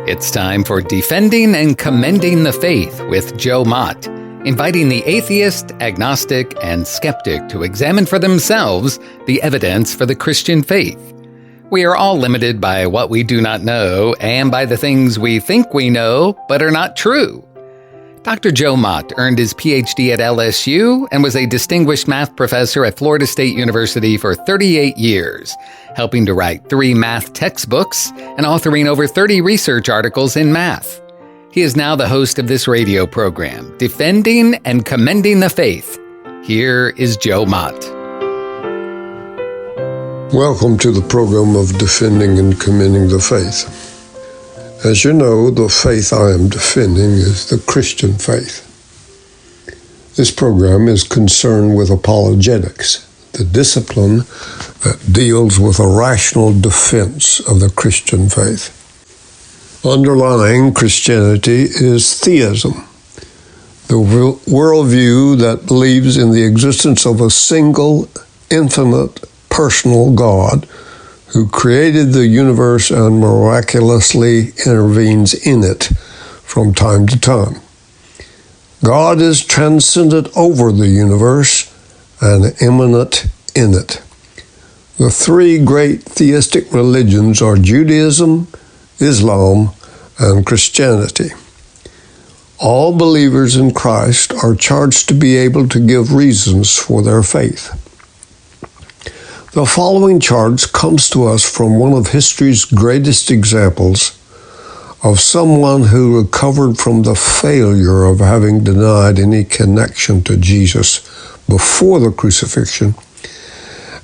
It's time for Defending and Commending the Faith with Joe Mott, inviting the atheist, agnostic, and skeptic to examine for themselves the evidence for the Christian faith. We are all limited by what we do not know and by the things we think we know but are not true. Dr. Joe Mott earned his PhD at LSU and was a distinguished math professor at Florida State University for 38 years, helping to write 3 math textbooks and authoring over 30 research articles in math. He is now the host of this radio program, Defending and Commending the Faith. Here is Joe Mott. Welcome to the program of Defending and Commending the Faith. As you know, the faith I am defending is the Christian faith. This program is concerned with apologetics, the discipline that deals with a rational defense of the Christian faith. Underlying Christianity is theism, the worldview that believes in the existence of a single, infinite, personal God who created the universe and miraculously intervenes in it from time to time. God is transcendent over the universe and immanent in it. The 3 great theistic religions are Judaism, Islam, and Christianity. All believers in Christ are charged to be able to give reasons for their faith. The following charge comes to us from one of history's greatest examples of someone who recovered from the failure of having denied any connection to Jesus before the crucifixion,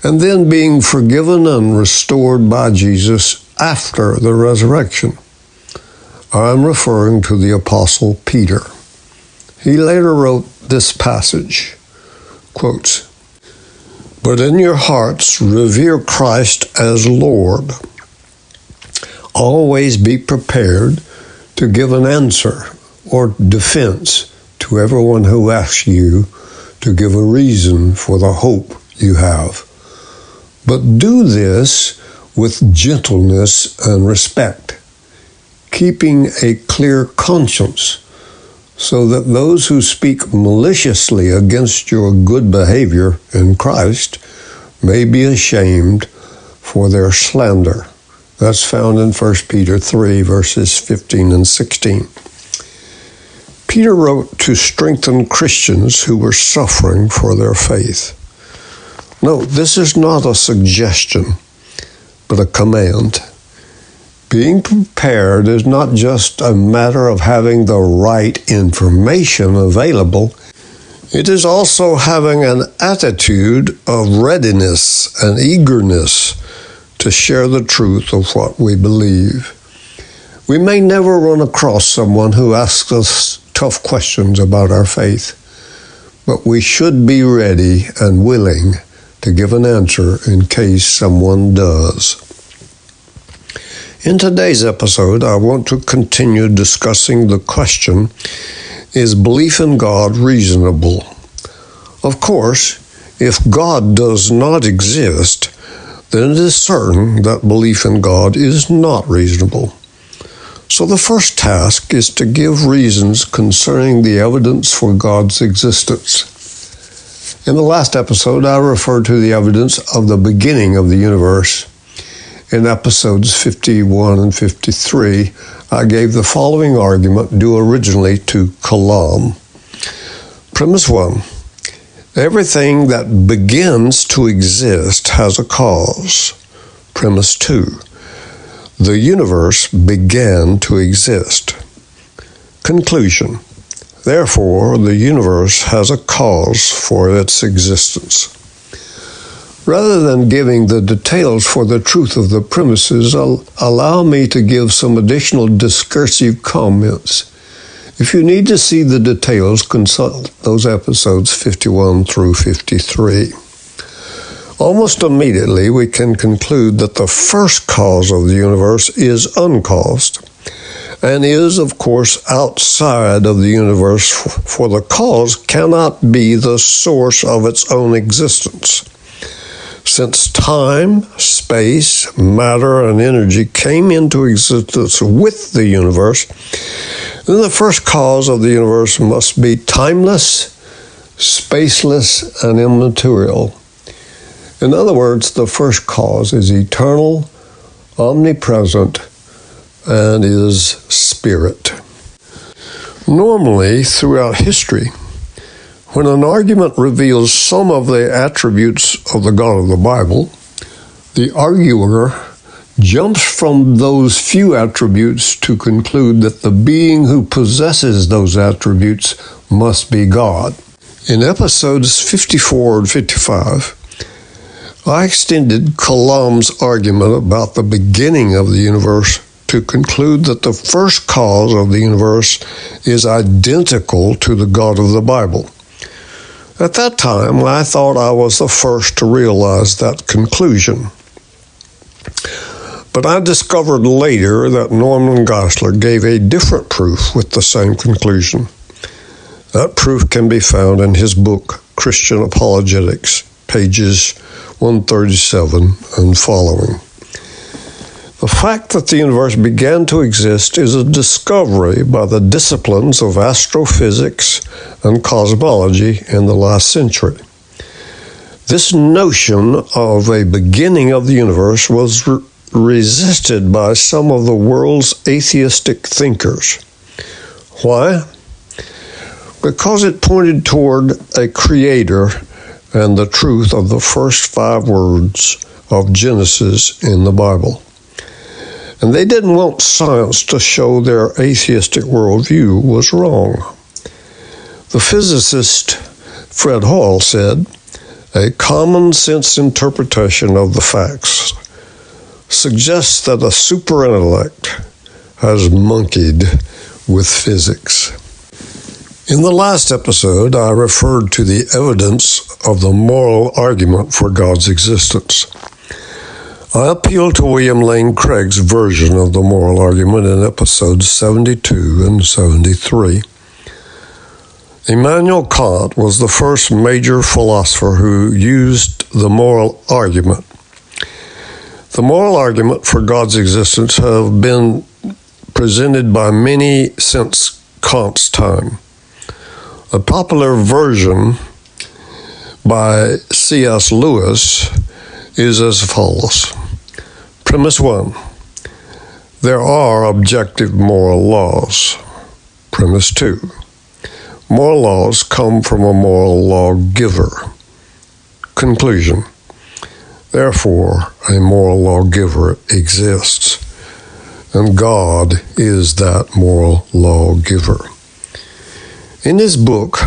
and then being forgiven and restored by Jesus after the resurrection. I am referring to the Apostle Peter. He later wrote this passage, quotes, "But in your hearts revere Christ as Lord. Always be prepared to give an answer or defense to everyone who asks you to give a reason for the hope you have. But do this with gentleness and respect, keeping a clear conscience, so that those who speak maliciously against your good behavior in Christ may be ashamed for their slander." That's found in 1 Peter 3, verses 15 and 16. Peter wrote to strengthen Christians who were suffering for their faith. Note, this is not a suggestion, but a command. Being prepared is not just a matter of having the right information available. It is also having an attitude of readiness and eagerness to share the truth of what we believe. We may never run across someone who asks us tough questions about our faith, but we should be ready and willing to give an answer in case someone does. In today's episode, I want to continue discussing the question, is belief in God reasonable? Of course, if God does not exist, then it is certain that belief in God is not reasonable. So the first task is to give reasons concerning the evidence for God's existence. In the last episode, I referred to the evidence of the beginning of the universe. In episodes 51 and 53, I gave the following argument due originally to Kalam. Premise 1. Everything that begins to exist has a cause. Premise 2. The universe began to exist. Conclusion. Therefore, the universe has a cause for its existence. Rather than giving the details for the truth of the premises, allow me to give some additional discursive comments. If you need to see the details, consult those episodes 51 through 53. Almost immediately, we can conclude that the first cause of the universe is uncaused, and is, of course, outside of the universe, for the cause cannot be the source of its own existence. Since time, space, matter, and energy came into existence with the universe, then the first cause of the universe must be timeless, spaceless, and immaterial. In other words, the first cause is eternal, omnipresent, and is spirit. Normally, throughout history, when an argument reveals some of the attributes of the God of the Bible, the arguer jumps from those few attributes to conclude that the being who possesses those attributes must be God. In episodes 54 and 55, I extended Kalam's argument about the beginning of the universe to conclude that the first cause of the universe is identical to the God of the Bible. At that time, I thought I was the first to realize that conclusion. But I discovered later that Norman Geisler gave a different proof with the same conclusion. That proof can be found in his book, Christian Apologetics, pages 137 and following. The fact that the universe began to exist is a discovery by the disciplines of astrophysics and cosmology in the last century. This notion of a beginning of the universe was resisted by some of the world's atheistic thinkers. Why? Because it pointed toward a creator and the truth of the first 5 words of Genesis in the Bible. And they didn't want science to show their atheistic worldview was wrong. The physicist Fred Hoyle said, "A common sense interpretation of the facts suggests that a superintellect has monkeyed with physics." In the last episode, I referred to the evidence of the moral argument for God's existence. I appealed to William Lane Craig's version of the moral argument in episodes 72 and 73. Immanuel Kant was the first major philosopher who used the moral argument. The moral argument for God's existence have been presented by many since Kant's time. A popular version by C.S. Lewis is as follows. Premise 1. There are objective moral laws. Premise 2. Moral laws come from a moral lawgiver. Conclusion. Therefore, a moral lawgiver exists, and God is that moral lawgiver. In his book,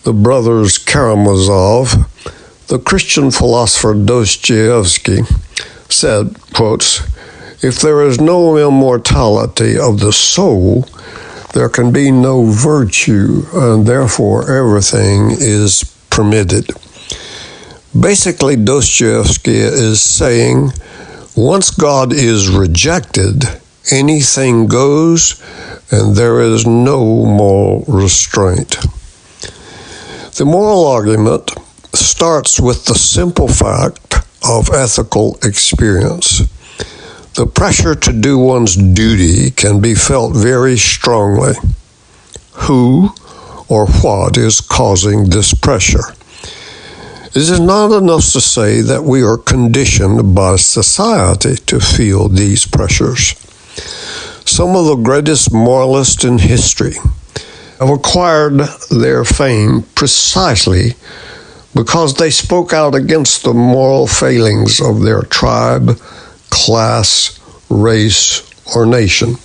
The Brothers Karamazov, the Christian philosopher Dostoevsky said, quotes, "If there is no immortality of the soul, there can be no virtue, and therefore everything is permitted." Basically, Dostoevsky is saying, once God is rejected, anything goes, and there is no moral restraint. The moral argument starts with the simple fact of ethical experience. The pressure to do one's duty can be felt very strongly. Who or what is causing this pressure? It is not enough to say that we are conditioned by society to feel these pressures. Some of the greatest moralists in history have acquired their fame precisely because they spoke out against the moral failings of their tribe, class, race, or nation.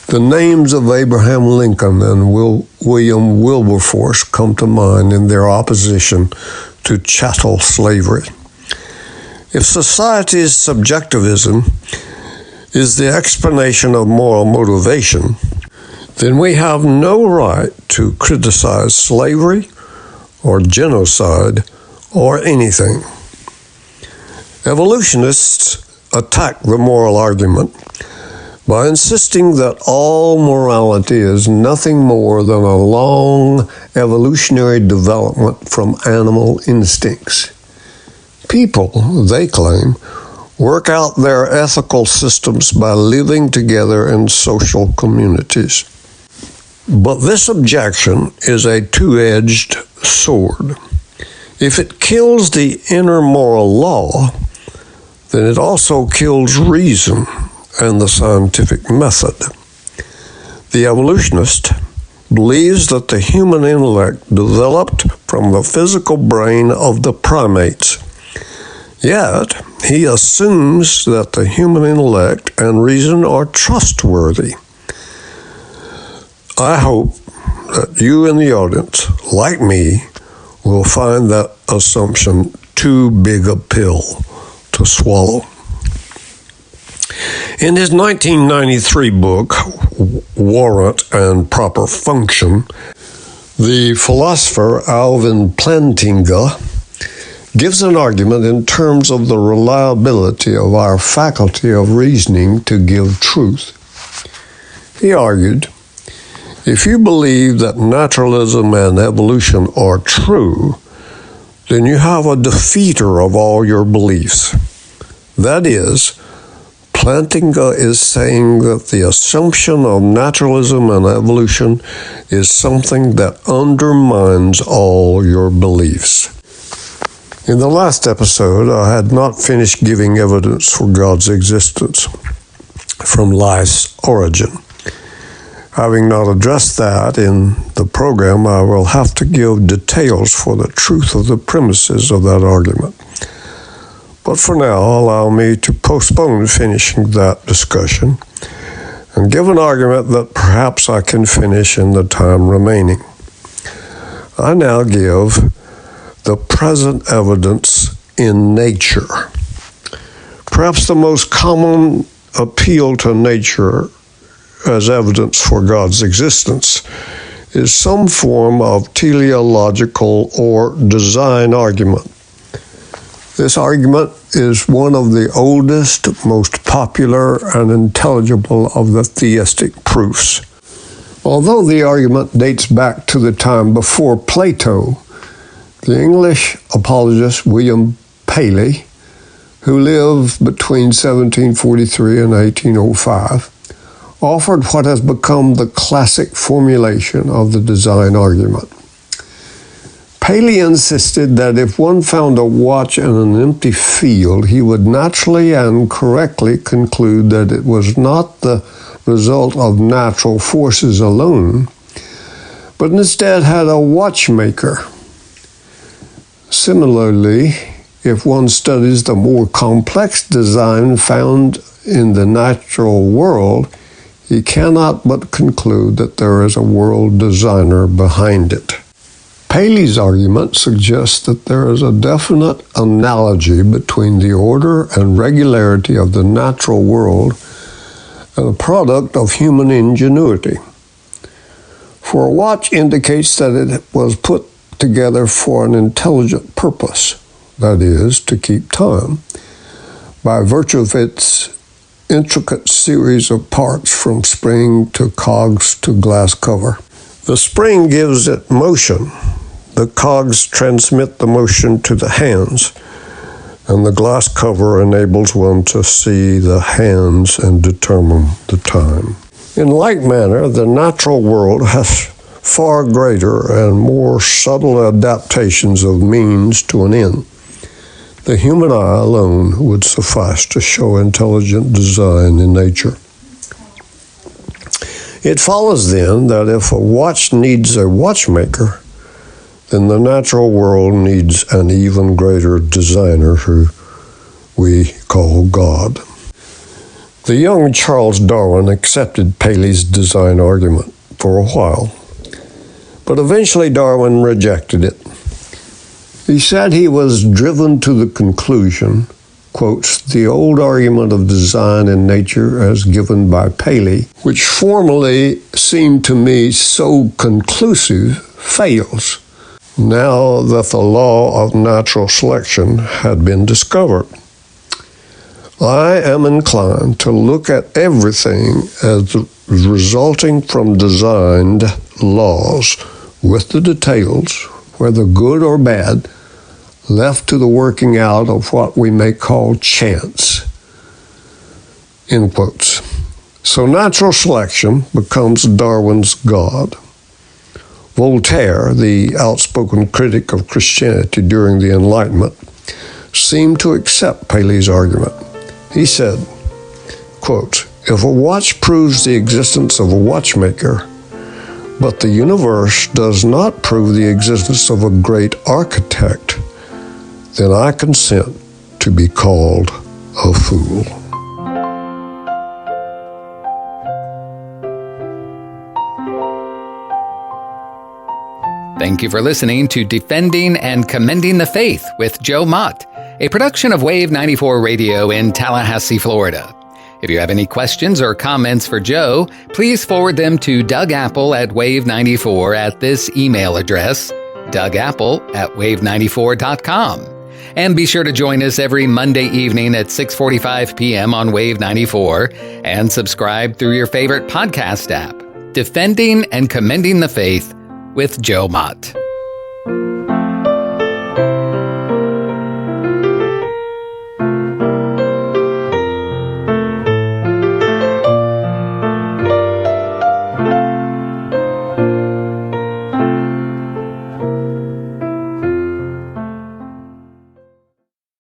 The names of Abraham Lincoln and William Wilberforce come to mind in their opposition to chattel slavery. If society's subjectivism is the explanation of moral motivation, then we have no right to criticize slavery or genocide or anything. Evolutionists attack the moral argument by insisting that all morality is nothing more than a long evolutionary development from animal instincts. People, they claim, work out their ethical systems by living together in social communities. But this objection is a two-edged sword. If it kills the inner moral law, then it also kills reason and the scientific method. The evolutionist believes that the human intellect developed from the physical brain of the primates. Yet, he assumes that the human intellect and reason are trustworthy. I hope that you in the audience, like me, will find that assumption too big a pill to swallow. In his 1993 book, Warrant and Proper Function, the philosopher Alvin Plantinga gives an argument in terms of the reliability of our faculty of reasoning to give truth. He argued, if you believe that naturalism and evolution are true, then you have a defeater of all your beliefs. That is, Plantinga is saying that the assumption of naturalism and evolution is something that undermines all your beliefs. In the last episode, I had not finished giving evidence for God's existence from life's origin. Having not addressed that in the program, I will have to give details for the truth of the premises of that argument. But for now, allow me to postpone finishing that discussion and give an argument that perhaps I can finish in the time remaining. I now give the present evidence in nature. Perhaps the most common appeal to nature as evidence for God's existence is some form of teleological or design argument. This argument is one of the oldest, most popular, and intelligible of the theistic proofs. Although the argument dates back to the time before Plato, the English apologist William Paley, who lived between 1743 and 1805, offered what has become the classic formulation of the design argument. Paley insisted that if one found a watch in an empty field, he would naturally and correctly conclude that it was not the result of natural forces alone, but instead had a watchmaker. Similarly, if one studies the more complex design found in the natural world, he cannot but conclude that there is a world designer behind it. Paley's argument suggests that there is a definite analogy between the order and regularity of the natural world and a product of human ingenuity. For a watch indicates that it was put together for an intelligent purpose, that is, to keep time, by virtue of its intricate series of parts from spring to cogs to glass cover. The spring gives it motion, the cogs transmit the motion to the hands, and the glass cover enables one to see the hands and determine the time. In like manner, the natural world has far greater and more subtle adaptations of means to an end. The human eye alone would suffice to show intelligent design in nature. It follows then that if a watch needs a watchmaker, then the natural world needs an even greater designer who we call God. The young Charles Darwin accepted Paley's design argument for a while, but eventually Darwin rejected it. He said he was driven to the conclusion, quotes, the old argument of design in nature as given by Paley, which formerly seemed to me so conclusive, fails, now that the law of natural selection had been discovered. I am inclined to look at everything as resulting from designed laws, with the details, whether good or bad, left to the working out of what we may call chance. End quotes. So natural selection becomes Darwin's God. Voltaire, the outspoken critic of Christianity during the Enlightenment, seemed to accept Paley's argument. He said, quote, "If a watch proves the existence of a watchmaker, but the universe does not prove the existence of a great architect, then I consent to be called a fool." Thank you for listening to Defending and Commending the Faith with Joe Mott, a production of Wave 94 Radio in Tallahassee, Florida. If you have any questions or comments for Joe, please forward them to Doug Apple at Wave94 at this email address, dougapple@wave94.com. And be sure to join us every Monday evening at 6:45 p.m. on Wave 94 and subscribe through your favorite podcast app. Defending and Commending the Faith with Joe Mott.